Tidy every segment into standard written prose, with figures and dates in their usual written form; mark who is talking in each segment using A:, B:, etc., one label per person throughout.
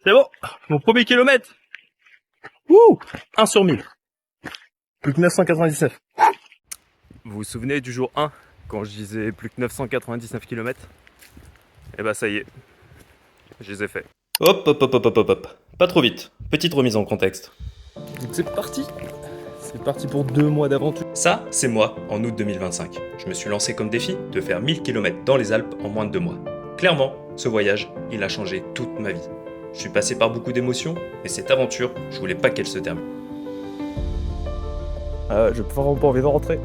A: C'est bon, mon premier kilomètre. Ouh, 1 sur 1000. Plus que 999. Vous vous souvenez du jour 1, quand je disais plus que 999 km? Eh bah ça y est, je les ai faits.
B: Hop, hop, hop, hop, hop, hop, hop. Pas trop vite. Petite remise en contexte.
A: Donc c'est parti. C'est parti pour 2 mois d'aventure.
B: Ça, c'est moi, en août 2025. Je me suis lancé comme défi de faire 1000 km dans les Alpes en moins de 2 mois. Clairement, ce voyage, il a changé toute ma vie. Je suis passé par beaucoup d'émotions, et cette aventure, je voulais pas qu'elle se termine.
A: J'ai vraiment pas envie de rentrer.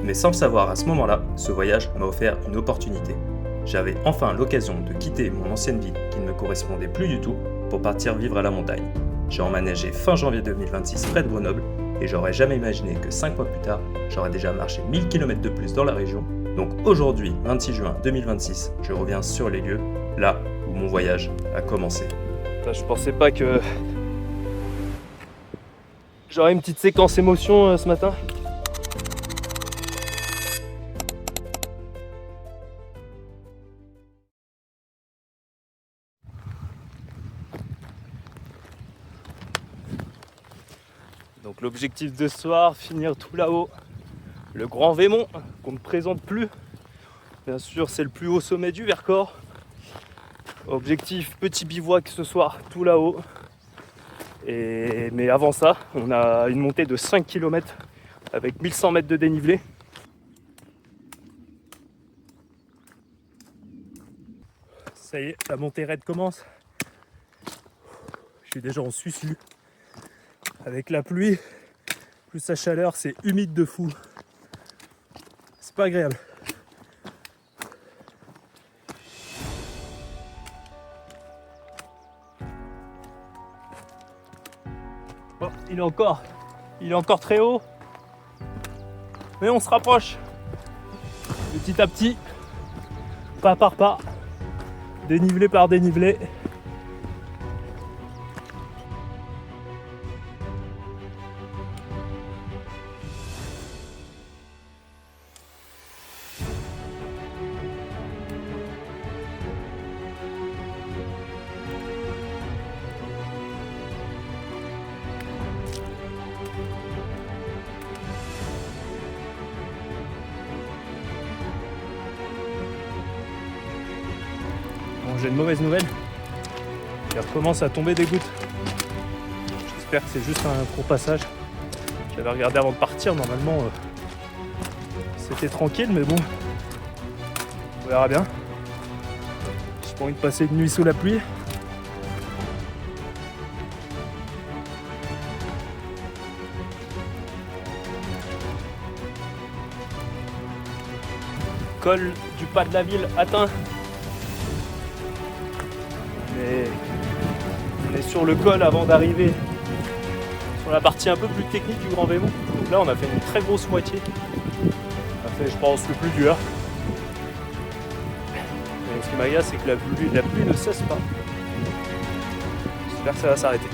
B: Mais sans le savoir à ce moment-là, ce voyage m'a offert une opportunité. J'avais enfin l'occasion de quitter mon ancienne vie qui ne me correspondait plus du tout pour partir vivre à la montagne. J'ai emménagé fin janvier 2026 près de Grenoble et j'aurais jamais imaginé que 5 mois plus tard, j'aurais déjà marché 1000 km de plus dans la région. Donc aujourd'hui, 26 juin 2026, je reviens sur les lieux, là où mon voyage a commencé.
A: Je pensais pas que j'aurais une petite séquence émotion ce matin. Donc l'objectif de ce soir, finir tout là-haut, le Grand Vémont, qu'on ne présente plus. Bien sûr, c'est le plus haut sommet du Vercors. Objectif, petit bivouac ce soir, tout là-haut. Mais avant ça, on a une montée de 5 km avec 1100 mètres de dénivelé. Ça y est, la montée raide commence. Je suis déjà en susu. Avec la pluie, plus la chaleur, c'est humide de fou. C'est pas agréable. Oh, il est encore très haut. Mais on se rapproche. Petit à petit, pas par pas, dénivelé par dénivelé. Bon, j'ai une mauvaise nouvelle. Il recommence à tomber des gouttes. J'espère que c'est juste un court passage. J'avais regardé avant de partir, normalement c'était tranquille, mais bon, on verra bien. J'ai pas envie de passer une nuit sous la pluie. Col du pas de la ville atteint. Mais on est sur le col avant d'arriver sur la partie un peu plus technique du Grand Vémont. Donc là on a fait une très grosse moitié. On a fait, je pense, le plus dur. Et ce qui m'agace, c'est que la pluie ne cesse pas. J'espère que ça va s'arrêter.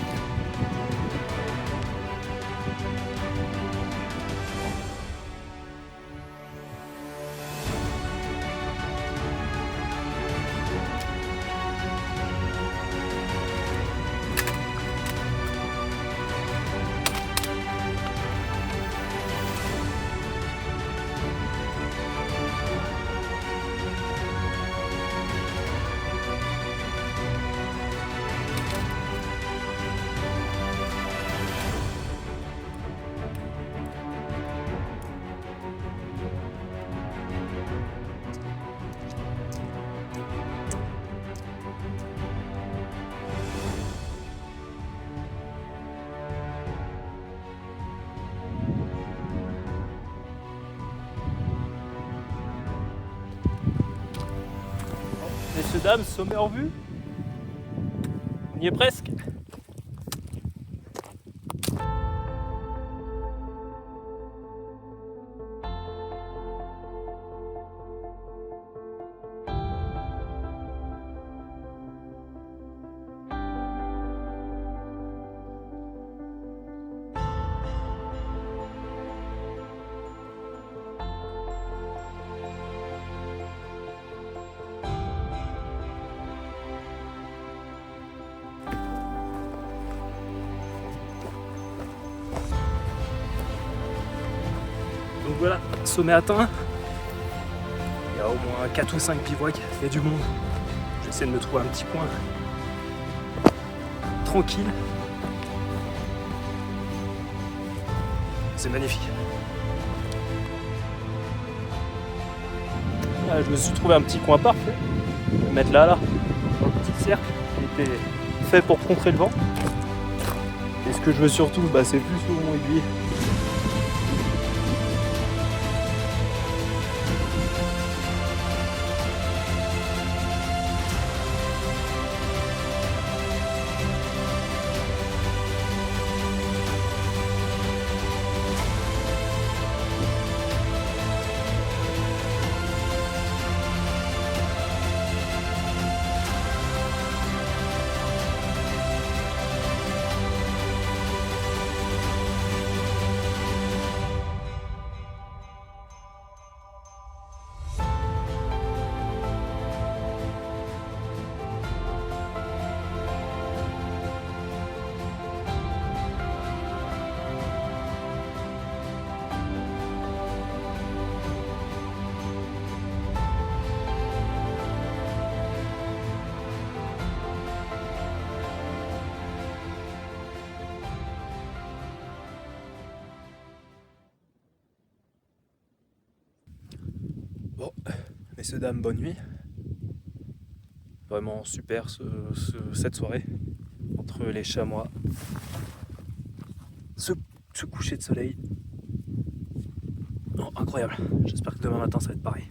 A: Messieurs, dames, sommet en vue. On y est presque. Donc voilà, sommet atteint. Il y a au moins 4 ou 5 bivouacs, il y a du monde. J'essaie de me trouver un petit coin tranquille. C'est magnifique. Là, je me suis trouvé un petit coin parfait. Je vais me mettre là, dans le petit cercle qui était fait pour contrer le vent. Et ce que je veux surtout, c'est plus sur mon aiguille. Bon, messieurs, dames, bonne nuit. Vraiment super cette soirée. Entre les chamois, ce coucher de soleil. Oh, incroyable. J'espère que demain matin ça va être pareil.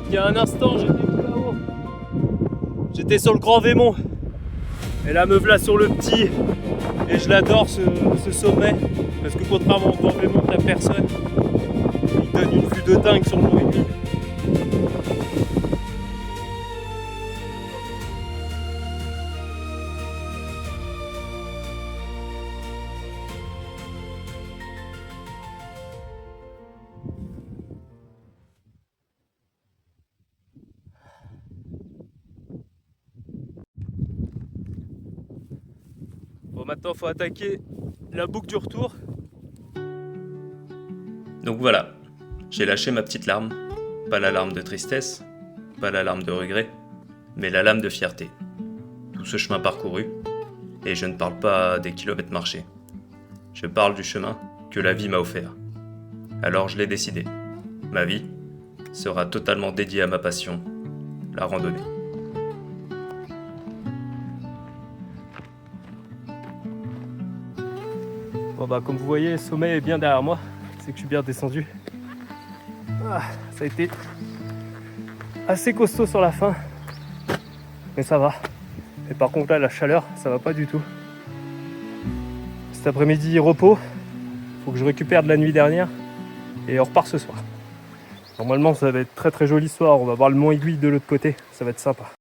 A: Il y a un instant, j'étais tout là-haut. J'étais sur le Grand Vémont. Et là, me voilà sur le petit. Et je l'adore ce sommet. Parce que contrairement au Grand Vémont, t'as personne. Il donne une vue de dingue sur le Mont Aiguille. Bon, maintenant, il faut attaquer la boucle du retour.
B: Donc voilà, j'ai lâché ma petite larme. Pas la larme de tristesse, pas la larme de regret, mais la larme de fierté. Tout ce chemin parcouru, et je ne parle pas des kilomètres marchés. Je parle du chemin que la vie m'a offert. Alors je l'ai décidé. Ma vie sera totalement dédiée à ma passion, la randonnée.
A: Bon bah comme vous voyez, le sommet est bien derrière moi. C'est que je suis bien descendu. Ah, ça a été assez costaud sur la fin. Mais ça va. Et par contre là, la chaleur, ça va pas du tout. Cet après-midi, repos. Faut que je récupère de la nuit dernière. Et on repart ce soir. Normalement, ça va être très très joli ce soir. On va voir le Mont Aiguille de l'autre côté. Ça va être sympa.